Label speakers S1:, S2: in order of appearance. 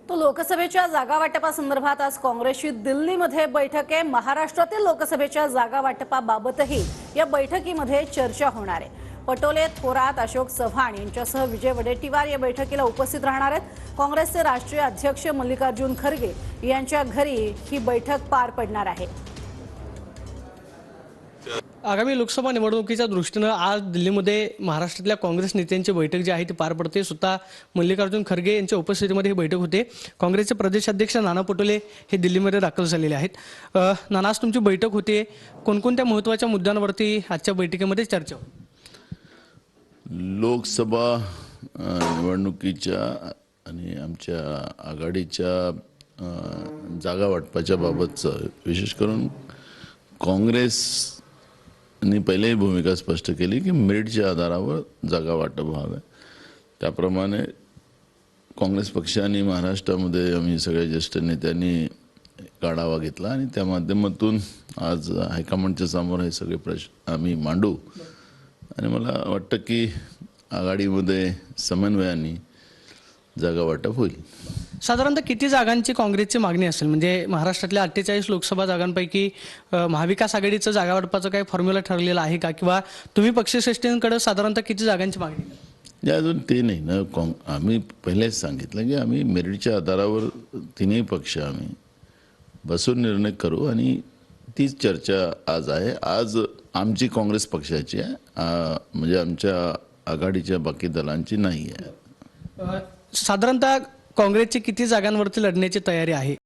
S1: तो लोकसभेच्या जागा वाटपासंदर्भात आज काँग्रेसची दिल्लीमध्ये बैठक आहे। महाराष्ट्रातील लोकसभेच्या जागा वाटपाबाबतही या बैठकीमध्ये चर्चा होणार आहे। पटोले, थोरात, अशोक चव्हाण यांच्यासह विजय वडेट्टीवार या बैठकीला उपस्थित राहणार आहेत। काँग्रेसचे राष्ट्रीय अध्यक्ष मल्लिकार्जुन खरगे यांच्या घरी ही बैठक पार पडणार आहे।
S2: आगामी लोकसभा निवडणुकीच्या दृष्टीने आज दिल्लीमध्ये महाराष्ट्रातल्या काँग्रेस नेत्यांची बैठक जी आहे ती पार पडते। स्वतः मल्लिकार्जुन खरगे यांच्या उपस्थितीमध्ये ही बैठक होते। काँग्रेसचे प्रदेशाध्यक्ष नाना पटोले हे दिल्लीमध्ये दाखल झालेले आहेत। नाना, आज तुमची बैठक होते, कोणकोणत्या महत्त्वाच्या मुद्द्यांवरती आजच्या बैठकीमध्ये चर्चा होईल?
S3: लोकसभा निवडणुकीच्या आणि आमच्या आघाडीच्या जागा वाटपाच्या बाबतचं विशेष करून काँग्रेसने पहिलेही भूमिका स्पष्ट केली की मेरिटच्या आधारावर जागा वाटप व्हावे। त्याप्रमाणे काँग्रेस पक्षाने महाराष्ट्रामध्ये आम्ही सगळ्या ज्येष्ठ नेत्यांनी आढावा घेतला आणि त्या माध्यमातून आज हायकमांडच्या समोर हे सगळे प्रश्न आम्ही मांडू आणि मला वाटतं की आघाडीमध्ये समन्वयाने जागा वाटप होईल।
S2: साधारणतः किती जागांची काँग्रेसची मागणी असेल? म्हणजे महाराष्ट्रातल्या 48 लोकसभा जागांपैकी महाविकास आघाडीचं जागा वाटपाचं काही फॉर्म्युला ठरलेला आहे का, किंवा तुम्ही पक्षश्रेष्ठींकडे साधारणतः किती जागांची मागणी?
S3: अजून ते नाही ना, आम्ही पहिलेच सांगितलं की आम्ही मेरिटच्या आधारावर तिन्ही पक्ष आम्ही बसून निर्णय करू आणि तीच चर्चा आज आहे। आज आमची काँग्रेस पक्षाची आहे, म्हणजे आमच्या आघाडीच्या बाकी दलांची नाही आहे।
S2: साधारणतः काँग्रेसची किती जागांवरती लढण्याची तयारी आहे?